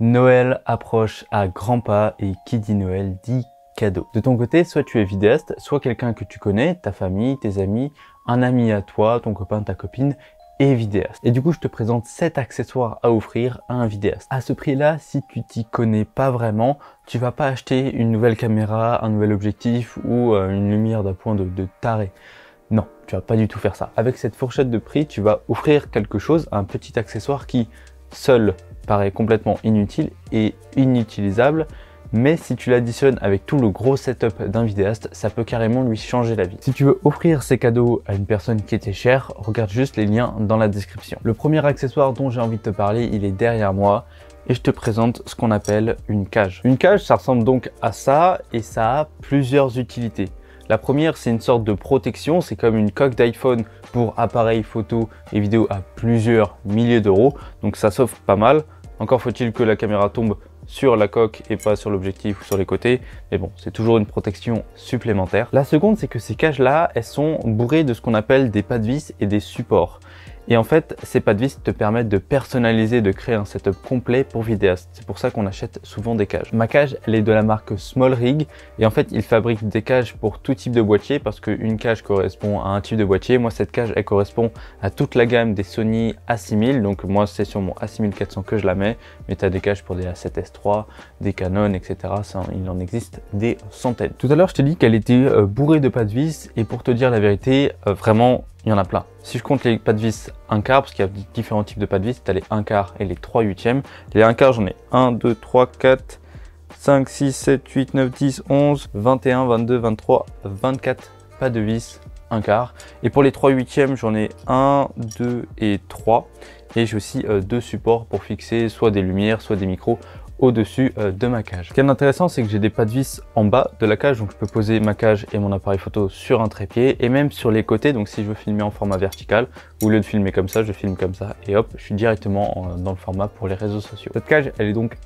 Noël approche à grands pas et qui dit Noël dit cadeau. De ton côté, soit tu es vidéaste, soit quelqu'un que tu connais, ta famille, tes amis, un ami à toi, ton copain, ta copine, est vidéaste. Et du coup, je te présente 7 accessoires à offrir à un vidéaste. À ce prix-là, si tu t'y connais pas vraiment, tu vas pas acheter une nouvelle caméra, un nouvel objectif ou une lumière d'un point de taré. Non, tu vas pas du tout faire ça. Avec cette fourchette de prix, tu vas offrir quelque chose, un petit accessoire qui, seul, paraît complètement inutile et inutilisable, mais si tu l'additionnes avec tout le gros setup d'un vidéaste, ça peut carrément lui changer la vie. Si tu veux offrir ces cadeaux à une personne qui était chère, regarde juste les liens dans la description. Le premier accessoire dont j'ai envie de te parler, il est derrière moi et je te présente ce qu'on appelle une cage. Une cage, ça ressemble donc à ça et ça a plusieurs utilités. La première, c'est une sorte de protection, c'est comme une coque d'iPhone pour appareils photo et vidéo à plusieurs milliers d'euros, donc ça s'offre pas mal. Encore faut-il que la caméra tombe sur la coque et pas sur l'objectif ou sur les côtés, mais bon, c'est toujours une protection supplémentaire. La seconde, c'est que ces cages-là, elles sont bourrées de ce qu'on appelle des pas de vis et des supports. Et en fait, ces pas de vis te permettent de personnaliser, de créer un setup complet pour vidéaste. C'est pour ça qu'on achète souvent des cages. Ma cage, elle est de la marque SmallRig et en fait, ils fabriquent des cages pour tout type de boîtier parce qu'une cage correspond à un type de boîtier. Moi, cette cage, elle correspond à toute la gamme des Sony A6000. Donc moi, c'est sur mon A6400 que je la mets, mais tu as des cages pour des A7S III, des Canon, etc. Ça, il en existe des centaines. Tout à l'heure, je t'ai dit qu'elle était bourrée de pas de vis et pour te dire la vérité, vraiment, il y en a plein. Si je compte les pas de vis 1/4, parce qu'il y a différents types de pas de vis, tu as les 1/4 et les 3/8. Les 1/4, j'en ai 1, 2, 3, 4, 5, 6, 7, 8, 9, 10, 11, 21, 22, 23, 24 pas de vis 1/4. Et pour les 3/8, j'en ai 1, 2 et 3. Et j'ai aussi deux supports pour fixer soit des lumières, soit des micros au-dessus de ma cage. Ce qui est intéressant, c'est que j'ai des pas de vis en bas de la cage, donc je peux poser ma cage et mon appareil photo sur un trépied et même sur les côtés. Donc si je veux filmer en format vertical, au lieu de filmer comme ça, je filme comme ça et hop, je suis directement dans le format pour les réseaux sociaux. Cette cage, elle est donc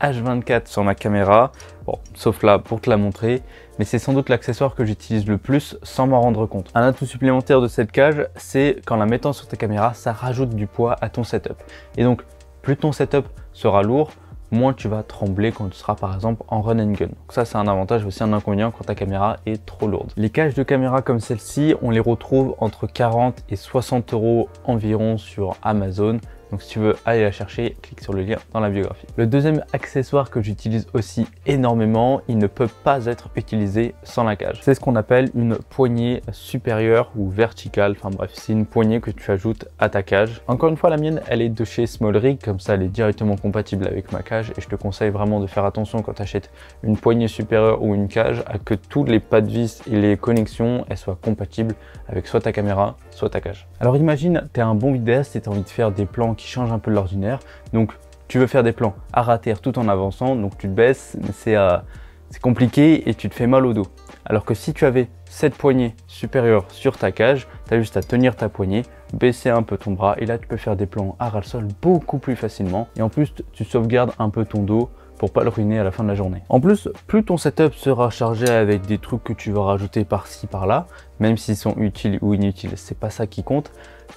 H24 sur ma caméra, bon, sauf là pour te la montrer, mais c'est sans doute l'accessoire que j'utilise le plus sans m'en rendre compte. Un atout supplémentaire de cette cage, c'est qu'en la mettant sur ta caméra, ça rajoute du poids à ton setup. Et donc, plus ton setup sera lourd, moins tu vas trembler quand tu seras par exemple en run and gun. Donc ça, c'est un avantage, aussi un inconvénient quand ta caméra est trop lourde. Les cages de caméra comme celle-ci, on les retrouve entre 40 et 60 € environ sur Amazon. Donc si tu veux aller la chercher, clique sur le lien dans la biographie. Le deuxième accessoire que j'utilise aussi énormément, il ne peut pas être utilisé sans la cage. C'est ce qu'on appelle une poignée supérieure ou verticale. Enfin bref, c'est une poignée que tu ajoutes à ta cage. Encore une fois, la mienne, elle est de chez SmallRig, comme ça elle est directement compatible avec ma cage. Et je te conseille vraiment de faire attention quand tu achètes une poignée supérieure ou une cage à que tous les pas de vis et les connexions, elles soient compatibles avec soit ta caméra, soit ta cage. Alors imagine, tu es un bon vidéaste et tu as envie de faire des plans qui change un peu de l'ordinaire, donc tu veux faire des plans à rater tout en avançant, donc tu te baisses, c'est compliqué et tu te fais mal au dos. Alors que si tu avais cette poignée supérieure sur ta cage, tu as juste à tenir ta poignée, baisser un peu ton bras et là tu peux faire des plans à ras-le-sol beaucoup plus facilement et en plus tu sauvegardes un peu ton dos pour pas le ruiner à la fin de la journée. En plus, plus ton setup sera chargé avec des trucs que tu vas rajouter par-ci par-là, même s'ils sont utiles ou inutiles, c'est pas ça qui compte.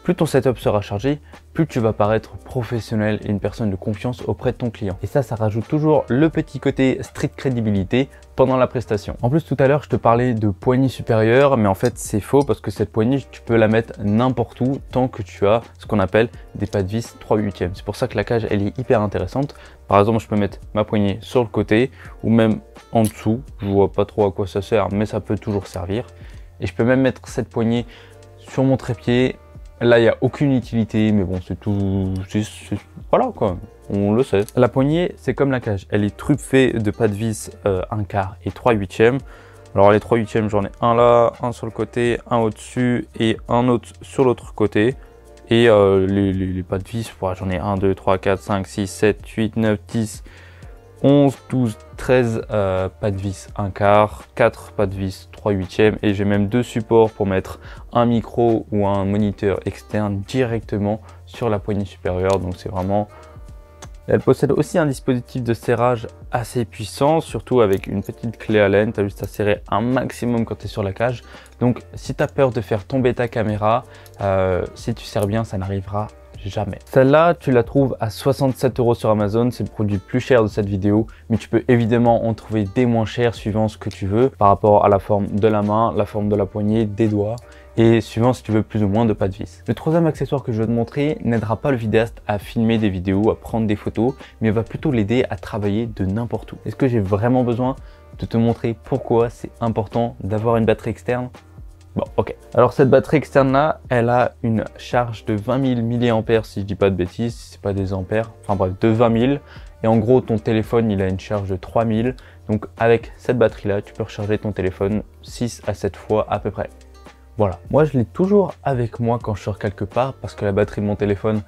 Plus ton setup sera chargé, plus tu vas paraître professionnel et une personne de confiance auprès de ton client. Et ça rajoute toujours le petit côté street crédibilité pendant la prestation. En plus, tout à l'heure, je te parlais de poignée supérieure, mais en fait, c'est faux parce que cette poignée, tu peux la mettre n'importe où tant que tu as ce qu'on appelle des pas de vis 3/8. C'est pour ça que la cage, elle est hyper intéressante. Par exemple, je peux mettre ma poignée sur le côté ou même en dessous. Je vois pas trop à quoi ça sert, mais ça peut toujours servir. Et je peux même mettre cette poignée sur mon trépied. Là, il n'y a aucune utilité, mais bon, c'est tout. Voilà quoi, on le sait. La poignée, c'est comme la cage. Elle est truffée de pas de vis 1/4 et 3/8. Alors, les 3/8, j'en ai un là, un sur le côté, un au-dessus et un autre sur l'autre côté. Et les pas de vis, j'en ai 1, 2, 3, 4, 5, 6, 7, 8, 9, 10, 11, 12, 13 pas de vis 1/4, 4 pas de vis 3/8 et j'ai même deux supports pour mettre un micro ou un moniteur externe directement sur la poignée supérieure. Donc c'est vraiment... Elle possède aussi un dispositif de serrage assez puissant, surtout avec une petite clé Allen. Tu as juste à serrer un maximum quand tu es sur la cage. Donc si tu as peur de faire tomber ta caméra, si tu serres bien, ça n'arrivera jamais. Celle-là, tu la trouves à 67 € sur Amazon, c'est le produit le plus cher de cette vidéo, mais tu peux évidemment en trouver des moins chers suivant ce que tu veux, par rapport à la forme de la main, la forme de la poignée, des doigts, et suivant si tu veux plus ou moins de pas de vis. Le troisième accessoire que je vais te montrer n'aidera pas le vidéaste à filmer des vidéos, à prendre des photos, mais va plutôt l'aider à travailler de n'importe où. Est-ce que j'ai vraiment besoin de te montrer pourquoi c'est important d'avoir une batterie externe? Bon, ok. Alors cette batterie externe là, elle a une charge de 20 000 mAh si je dis pas de bêtises, si c'est pas des ampères, enfin bref, de 20 000. Et en gros, ton téléphone, il a une charge de 3000. Donc avec cette batterie là, tu peux recharger ton téléphone 6 à 7 fois à peu près. Voilà. Moi, je l'ai toujours avec moi quand je sors quelque part parce que la batterie de mon téléphone,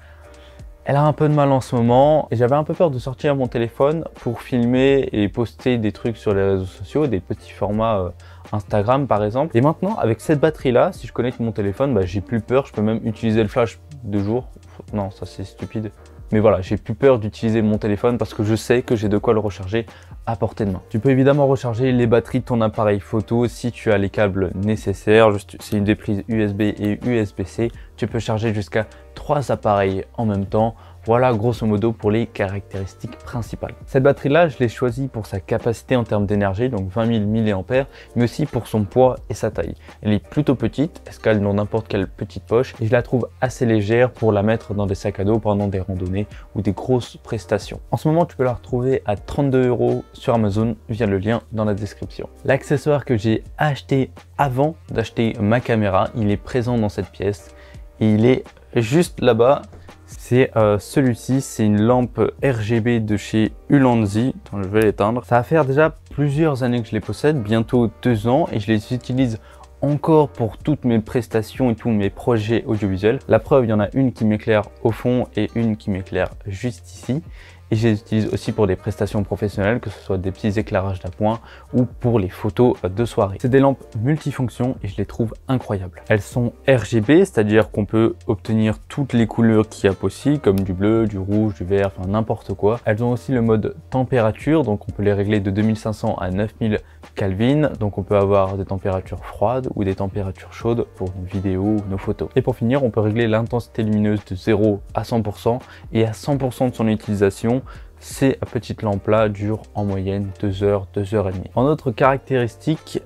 elle a un peu de mal en ce moment. Et j'avais un peu peur de sortir mon téléphone pour filmer et poster des trucs sur les réseaux sociaux, des petits formats Instagram par exemple. Et maintenant, avec cette batterie là, si je connecte mon téléphone, bah, j'ai plus peur. Je peux même utiliser le flash de jour. Non, ça c'est stupide. Mais voilà, j'ai plus peur d'utiliser mon téléphone parce que je sais que j'ai de quoi le recharger à portée de main. Tu peux évidemment recharger les batteries de ton appareil photo si tu as les câbles nécessaires. C'est une des prises USB et USB-C. Tu peux charger jusqu'à 3 appareils en même temps. Voilà grosso modo pour les caractéristiques principales. Cette batterie là, je l'ai choisie pour sa capacité en termes d'énergie, donc 20 000 mAh, mais aussi pour son poids et sa taille. Elle est plutôt petite, elle se cale dans n'importe quelle petite poche, et je la trouve assez légère pour la mettre dans des sacs à dos pendant des randonnées ou des grosses prestations. En ce moment, tu peux la retrouver à 32 € sur Amazon via le lien dans la description. L'accessoire que j'ai acheté avant d'acheter ma caméra, il est présent dans cette pièce et il est juste là-bas. C'est celui-ci, c'est une lampe RGB de chez Ulanzi. Attends, je vais l'éteindre. Ça va faire déjà plusieurs années que je les possède, bientôt 2 ans, et je les utilise encore pour toutes mes prestations et tous mes projets audiovisuels. La preuve, il y en a une qui m'éclaire au fond et une qui m'éclaire juste ici. Et je les utilise aussi pour des prestations professionnelles, que ce soit des petits éclairages d'appoint ou pour les photos de soirée. C'est des lampes multifonctions et je les trouve incroyables. Elles sont RGB, c'est-à-dire qu'on peut obtenir toutes les couleurs qu'il y a possible, comme du bleu, du rouge, du vert, enfin n'importe quoi. Elles ont aussi le mode température, donc on peut les régler de 2500 à 9000 Kelvin. Donc on peut avoir des températures froides ou des températures chaudes pour nos vidéos ou nos photos. Et pour finir, on peut régler l'intensité lumineuse de 0 à 100% et à 100% de son utilisation. Ces petites lampes là durent en moyenne 2 heures, 2 heures et demie. En autre caractéristique,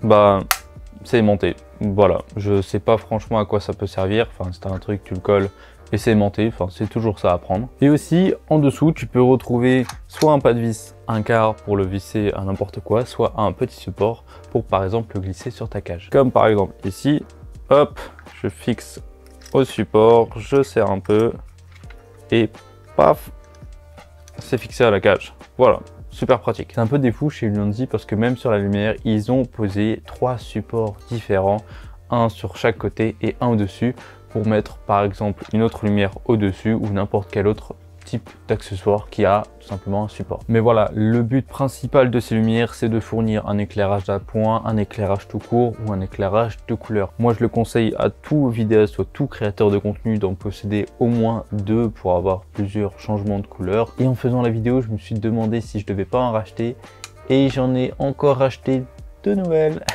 c'est aimanté. Voilà, je sais pas franchement à quoi ça peut servir. Enfin, c'est un truc, tu le colles et c'est aimanté. Enfin, c'est toujours ça à prendre. Et aussi, en dessous, tu peux retrouver soit un pas de vis, un quart pour le visser à n'importe quoi, soit un petit support pour par exemple le glisser sur ta cage. Comme par exemple ici, hop, je fixe au support, je serre un peu et paf, c'est fixé à la cage. Voilà, super pratique. C'est un peu des fous chez Ulanzi parce que même sur la lumière, ils ont posé 3 supports différents, un sur chaque côté et un au-dessus, pour mettre par exemple une autre lumière au-dessus ou n'importe quel autre type d'accessoire qui a tout simplement un support. Mais voilà, le but principal de ces lumières, c'est de fournir un éclairage d'appoint, un éclairage tout court ou un éclairage de couleur. Moi, je le conseille à tout vidéaste ou tout créateur de contenu d'en posséder au moins 2 pour avoir plusieurs changements de couleur. Et en faisant la vidéo, je me suis demandé si je devais pas en racheter et j'en ai encore racheté 2 nouvelles.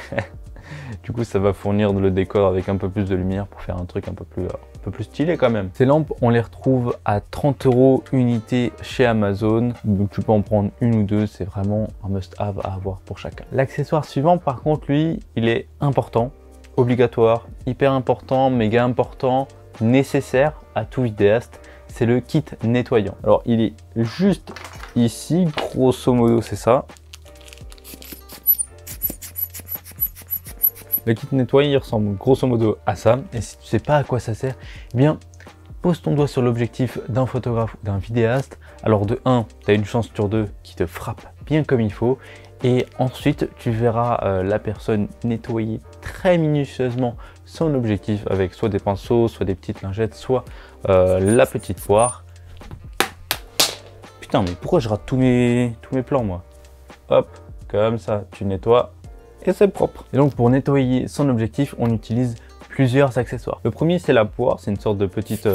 Du coup, ça va fournir le décor avec un peu plus de lumière pour faire un truc un peu plus stylé quand même. Ces lampes, on les retrouve à 30 € unité chez Amazon. Donc tu peux en prendre une ou deux, c'est vraiment un must-have à avoir pour chacun. L'accessoire suivant, par contre, lui, il est important, obligatoire, hyper important, méga important, nécessaire à tout vidéaste. C'est le kit nettoyant. Alors, il est juste ici, grosso modo, c'est ça. Le kit nettoyant, il ressemble grosso modo à ça. Et si tu sais pas à quoi ça sert, eh bien, pose ton doigt sur l'objectif d'un photographe ou d'un vidéaste. Alors de 1, tu as une chance sur 2 qui te frappe bien comme il faut. Et ensuite, tu verras la personne nettoyer très minutieusement son objectif avec soit des pinceaux, soit des petites lingettes, soit la petite poire. Putain, mais pourquoi je rate tous mes plans, moi? Hop, comme ça, tu nettoies. Et c'est propre. Et donc pour nettoyer son objectif, on utilise plusieurs accessoires. Le premier, c'est la poire, c'est une sorte de petite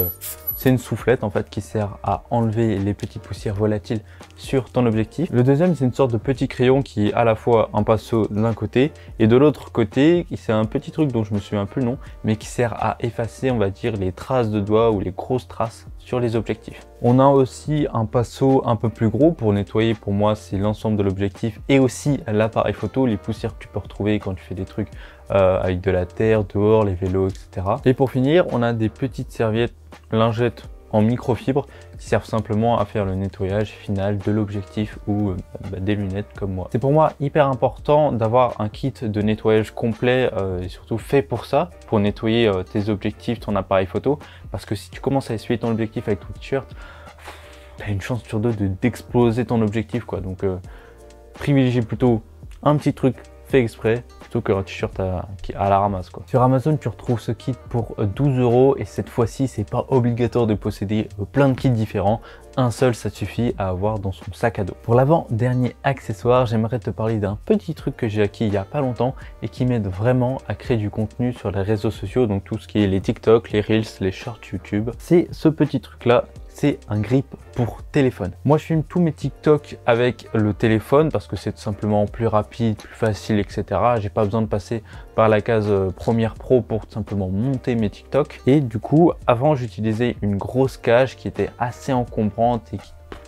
c'est une soufflette en fait qui sert à enlever les petites poussières volatiles sur ton objectif. Le deuxième, c'est une sorte de petit crayon qui est à la fois un pinceau d'un côté et de l'autre côté, c'est un petit truc dont je me souviens plus le nom, mais qui sert à effacer, on va dire, les traces de doigts ou les grosses traces sur les objectifs. On a aussi un pinceau un peu plus gros pour nettoyer, pour moi c'est l'ensemble de l'objectif et aussi l'appareil photo, les poussières que tu peux retrouver quand tu fais des trucs avec de la terre, dehors, les vélos, etc. Et pour finir, on a des petites serviettes lingettes en microfibre qui servent simplement à faire le nettoyage final de l'objectif ou des lunettes comme moi. C'est pour moi hyper important d'avoir un kit de nettoyage complet et surtout fait pour ça, pour nettoyer tes objectifs, ton appareil photo, parce que si tu commences à essuyer ton objectif avec ton t-shirt, tu as une chance sur deux d'exploser ton objectif quoi. Donc privilégie plutôt un petit truc fait exprès plutôt qu'un t-shirt à la ramasse quoi. Sur Amazon, tu retrouves ce kit pour 12 € et cette fois-ci, c'est pas obligatoire de posséder plein de kits différents. Un seul, ça suffit à avoir dans son sac à dos. Pour l'avant-dernier accessoire, j'aimerais te parler d'un petit truc que j'ai acquis il y a pas longtemps et qui m'aide vraiment à créer du contenu sur les réseaux sociaux, donc tout ce qui est les TikTok, les Reels, les Shorts YouTube. C'est ce petit truc là. C'est un grip pour téléphone. Moi, je filme tous mes TikTok avec le téléphone parce que c'est tout simplement plus rapide, plus facile, etc. J'ai pas besoin de passer par la case Premiere Pro pour tout simplement monter mes TikTok. Et du coup, avant, j'utilisais une grosse cage qui était assez encombrante et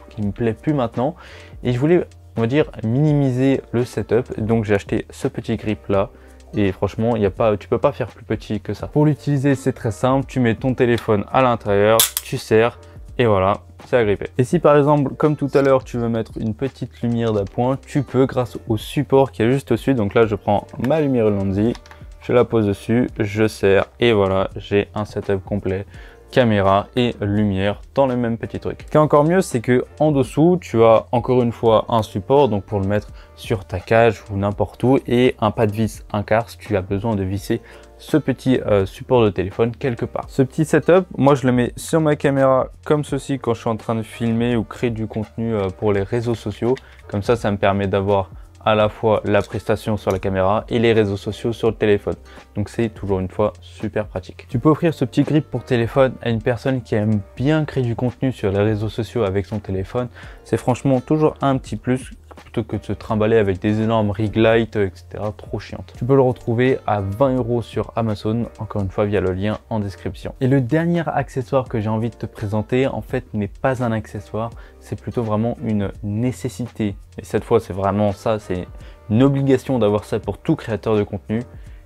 qui me plaît plus maintenant. Et je voulais, on va dire, minimiser le setup. Donc, j'ai acheté ce petit grip là. Et franchement, tu peux pas faire plus petit que ça. Pour l'utiliser, c'est très simple. Tu mets ton téléphone à l'intérieur, tu serres. Et voilà, c'est agrippé. Et si par exemple, comme tout à l'heure, tu veux mettre une petite lumière d'appoint, tu peux grâce au support qui est juste au-dessus. Donc là, je prends ma lumière Ulanzi, je la pose dessus, je serre et voilà, j'ai un setup complet, caméra et lumière dans le même petit truc. Ce qui est encore mieux, c'est que en dessous, tu as encore une fois un support, donc pour le mettre sur ta cage ou n'importe où, et un pas de vis 1/4 si tu as besoin de visser ce petit support de téléphone quelque part. Ce petit setup, moi je le mets sur ma caméra comme ceci quand je suis en train de filmer ou créer du contenu pour les réseaux sociaux. Comme ça me permet d'avoir à la fois la prestation sur la caméra et les réseaux sociaux sur le téléphone. Donc c'est toujours une fois super pratique. Tu peux offrir ce petit grip pour téléphone à une personne qui aime bien créer du contenu sur les réseaux sociaux avec son téléphone. C'est franchement toujours un petit plus plutôt que de se trimballer avec des énormes ring lights, etc. trop chiantes. Tu peux le retrouver à 20 € sur Amazon, encore une fois via le lien en description. Et le dernier accessoire que j'ai envie de te présenter, en fait, n'est pas un accessoire, c'est plutôt vraiment une nécessité. Et cette fois, c'est vraiment ça, c'est une obligation d'avoir ça pour tout créateur de contenu,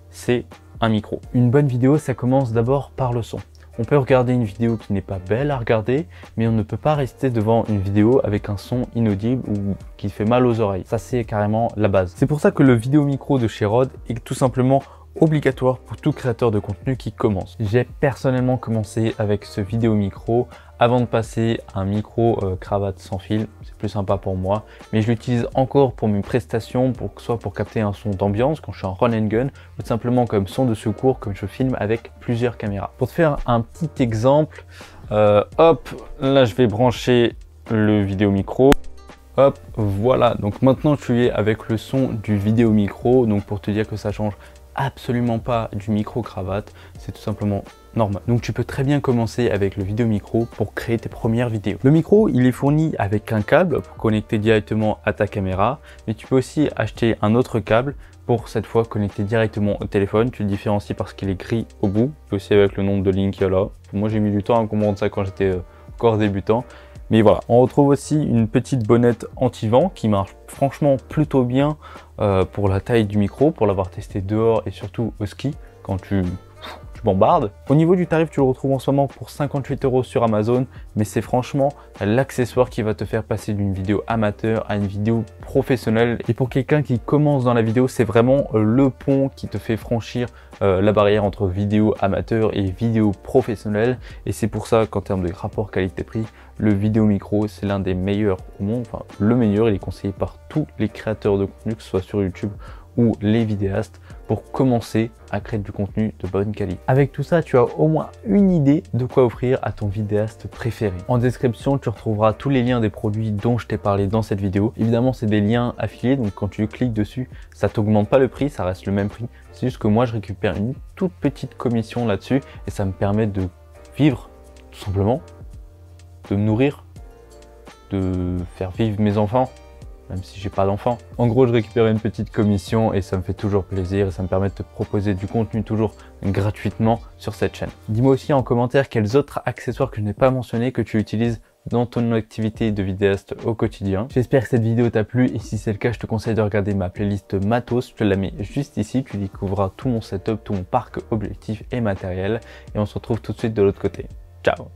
c'est un micro. Une bonne vidéo, ça commence d'abord par le son. On peut regarder une vidéo qui n'est pas belle à regarder, mais on ne peut pas rester devant une vidéo avec un son inaudible ou qui fait mal aux oreilles. Ça, c'est carrément la base. C'est pour ça que le vidéo micro de chez Rode est tout simplement obligatoire pour tout créateur de contenu qui commence. J'ai personnellement commencé avec ce vidéo micro avant de passer à un micro cravate sans fil. C'est plus sympa pour moi, mais je l'utilise encore pour mes prestations, soit pour capter un son d'ambiance quand je suis en run and gun, ou tout simplement comme son de secours comme je filme avec plusieurs caméras. Pour te faire un petit exemple, hop, là je vais brancher le vidéo micro. Hop, voilà, donc maintenant tu es avec le son du vidéo micro, donc pour te dire que ça change absolument pas du micro cravate, c'est tout simplement normal. Donc tu peux très bien commencer avec le vidéo micro pour créer tes premières vidéos. Le micro, il est fourni avec un câble pour connecter directement à ta caméra, mais tu peux aussi acheter un autre câble pour cette fois connecter directement au téléphone. Tu le différencies parce qu'il est gris au bout, et aussi avec le nombre de lignes qu'il y a là. Moi j'ai mis du temps à comprendre ça quand j'étais encore débutant. Mais voilà, on retrouve aussi une petite bonnette anti-vent qui marche franchement plutôt bien pour la taille du micro, pour l'avoir testé dehors et surtout au ski quand tu bombardes. Au niveau du tarif, tu le retrouves en ce moment pour 58 € sur Amazon, mais c'est franchement l'accessoire qui va te faire passer d'une vidéo amateur à une vidéo professionnelle. Et pour quelqu'un qui commence dans la vidéo, c'est vraiment le pont qui te fait franchir la barrière entre vidéo amateur et vidéo professionnelle. Et c'est pour ça qu'en termes de rapport qualité-prix, le vidéo micro, c'est l'un des meilleurs au monde. Enfin, le meilleur, il est conseillé par tous les créateurs de contenu, que ce soit sur YouTube ou les vidéastes, pour commencer à créer du contenu de bonne qualité. Avec tout ça, tu as au moins une idée de quoi offrir à ton vidéaste préféré. En description, tu retrouveras tous les liens des produits dont je t'ai parlé dans cette vidéo. Évidemment, c'est des liens affiliés, donc quand tu cliques dessus, ça t'augmente pas le prix, ça reste le même prix. C'est juste que moi, je récupère une toute petite commission là-dessus et ça me permet de vivre tout simplement, de me nourrir, de faire vivre mes enfants, même si j'ai pas d'enfants. En gros, je récupère une petite commission et ça me fait toujours plaisir et ça me permet de te proposer du contenu toujours gratuitement sur cette chaîne. Dis-moi aussi en commentaire quels autres accessoires que je n'ai pas mentionnés que tu utilises dans ton activité de vidéaste au quotidien. J'espère que cette vidéo t'a plu et si c'est le cas, je te conseille de regarder ma playlist matos. Je te la mets juste ici, tu découvriras tout mon setup, tout mon parc objectif et matériel et on se retrouve tout de suite de l'autre côté. Ciao!